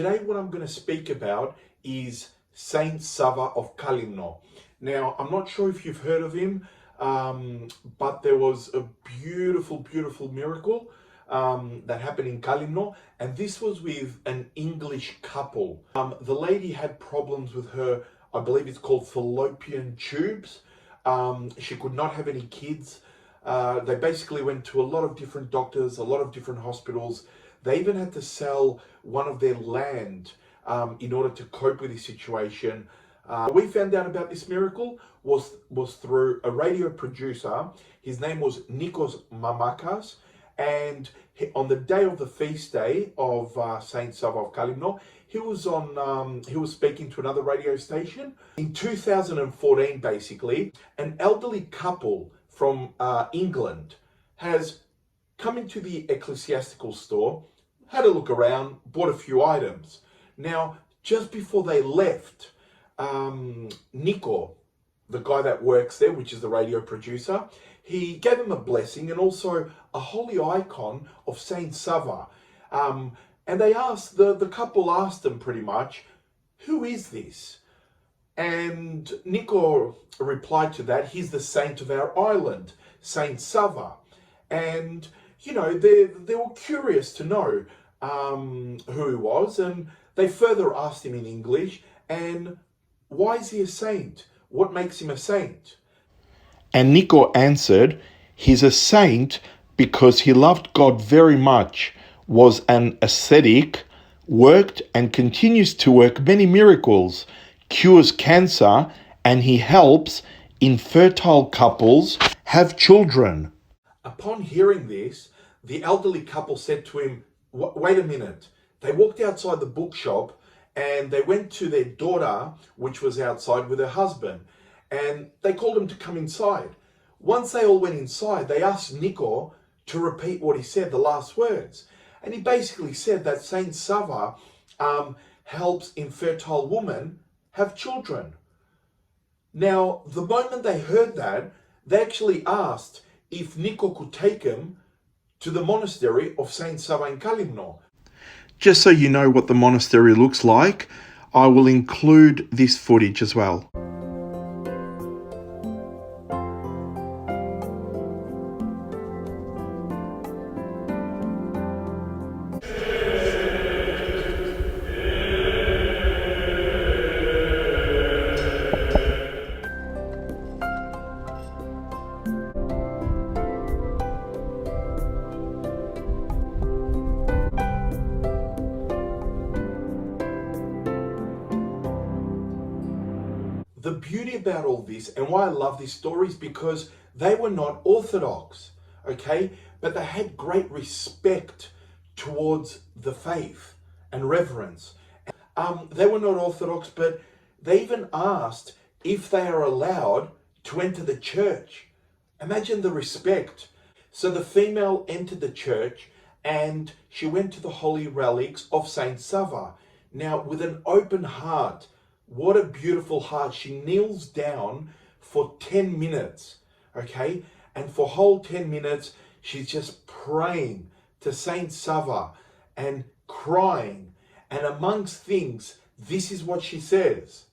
Today what I'm going to speak about is St Savvas of Kalymnos. Now, I'm not sure if you've heard of him, but there was a beautiful miracle that happened in Kalymnos, and this was with an English couple. The lady had problems with her, I believe it's called fallopian tubes. She could not have any kids. They basically went to a lot of different doctors, a lot of different hospitals. They even had to sell one of their land in order to cope with this situation. We found out about this miracle was through a radio producer. His name was Nikos Mamakas, and on the day of the feast day of St Savvas of Kalymnos, he was speaking to another radio station. In 2014, basically, an elderly couple from England has come into the ecclesiastical store, had a look around, bought a few items. Now, just before they left, Nico, the guy that works there, which is the radio producer, he gave them a blessing and also a holy icon of St Savvas. And they asked, the couple asked them pretty much, who is this? And Nico replied to that, he's the saint of our island, St Savvas. And, you know, they were curious to know who he was, and they further asked him in English, and why is he a saint? What makes him a saint? And Nico answered, he's a saint because he loved God very much, was an ascetic, worked and continues to work many miracles, cures cancer, and he helps infertile couples have children. Upon hearing this, the elderly couple said to him, wait a minute. They walked outside the bookshop and they went to their daughter, which was outside with her husband, and they called him to come inside. Once they all went inside, they asked Nico to repeat what he said, the last words. And he basically said that St Savvas helps infertile women have children. Now, the moment they heard that, they actually asked if Nico could take him to the monastery of St Savvas in Kalymnos. Just so you know what the monastery looks like, I will include this footage as well. The beauty about all this, and why I love these stories, because they were not Orthodox, okay? But they had great respect towards the faith and reverence. They were not Orthodox, but they even asked if they are allowed to enter the church. Imagine the respect. So the female entered the church and she went to the holy relics of St Savvas. Now, with an open heart, what a beautiful heart. She kneels down for 10 minutes, okay? And for whole 10 minutes, she's just praying to St Savvas and crying. And amongst things, this is what she says.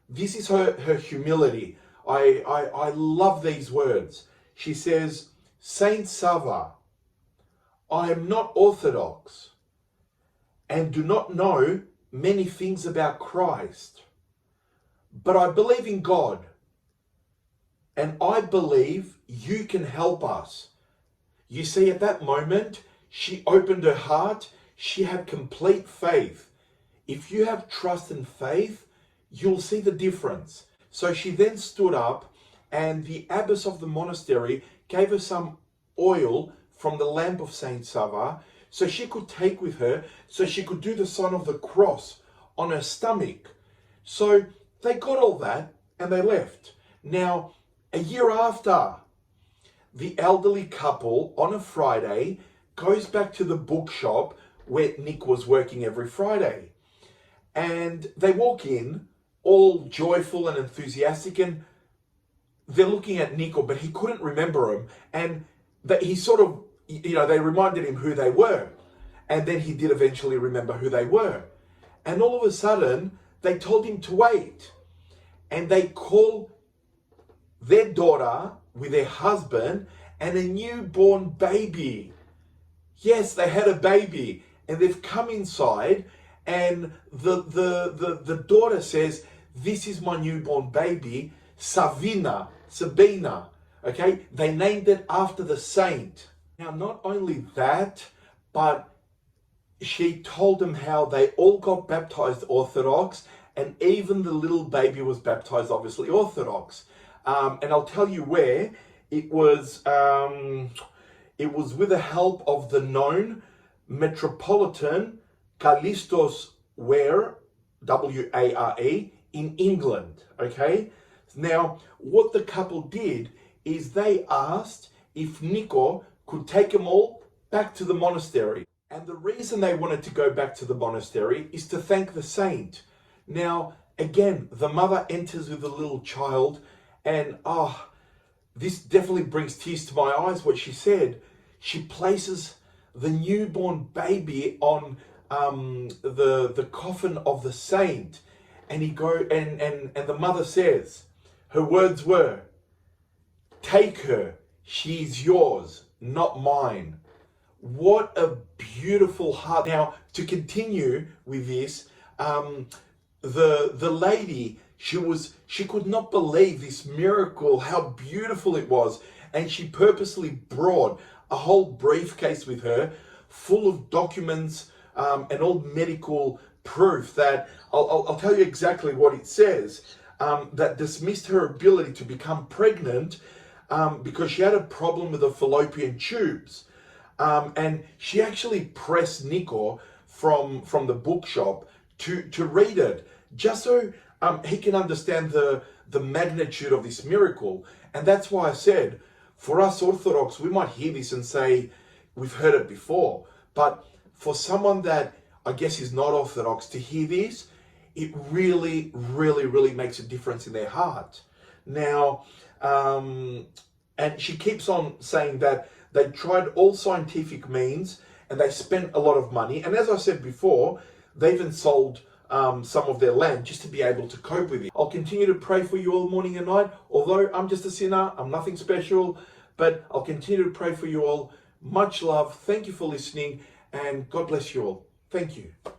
This is her humility. I love these words. She says, St Savvas, I am not Orthodox and do not know many things about Christ, but I believe in God, and I believe you can help us. You see, at that moment, she opened her heart. She had complete faith. If you have trust and faith, you'll see the difference. So she then stood up, and the abbess of the monastery gave her some oil from the lamp of St Savvas, so she could take with her, so she could do the sign of the cross on her stomach. So they got all that and they left. Now, a year after, the elderly couple on a Friday goes back to the bookshop where Nick was working every Friday. And they walk in all joyful and enthusiastic, and they're looking at Nico, but he couldn't remember him. And that he sort of, they reminded him who they were. And then he did eventually remember who they were. And all of a sudden, they told him to wait. And they call their daughter with their husband and a newborn baby. Yes, they had a baby, and they've come inside, and the daughter says, "This is my newborn baby, Sabina." Okay, they named it after the saint. Now, not only that, but she told them how they all got baptized Orthodox, and even the little baby was baptized, obviously Orthodox. And I'll tell you where. It was with the help of the known Metropolitan Kalystos Ware, W-A-R-E, in England, okay? Now, what the couple did is they asked if Nico could take them all back to the monastery. And the reason they wanted to go back to the monastery is to thank the saint. Now, again, the mother enters with a little child, and this definitely brings tears to my eyes, what she said. She places the newborn baby on the coffin of the saint, and and the mother says, her words were, "Take her, she's yours, not mine." What a beautiful heart. Now, to continue with this, the lady, she could not believe this miracle, how beautiful it was, and she purposely brought a whole briefcase with her full of documents and all medical proof that I'll tell you exactly what it says, that dismissed her ability to become pregnant because she had a problem with the fallopian tubes. And she actually pressed Nico from the bookshop to read it, just so he can understand the magnitude of this miracle. And that's why I said, for us Orthodox, we might hear this and say, we've heard it before. But for someone that I guess is not Orthodox to hear this, it really, really, really makes a difference in their heart. Now, and she keeps on saying that they tried all scientific means and they spent a lot of money. And as I said before, they even sold some of their land just to be able to cope with it. I'll continue to pray for you all morning and night. Although I'm just a sinner, I'm nothing special, but I'll continue to pray for you all. Much love. Thank you for listening, and God bless you all. Thank you.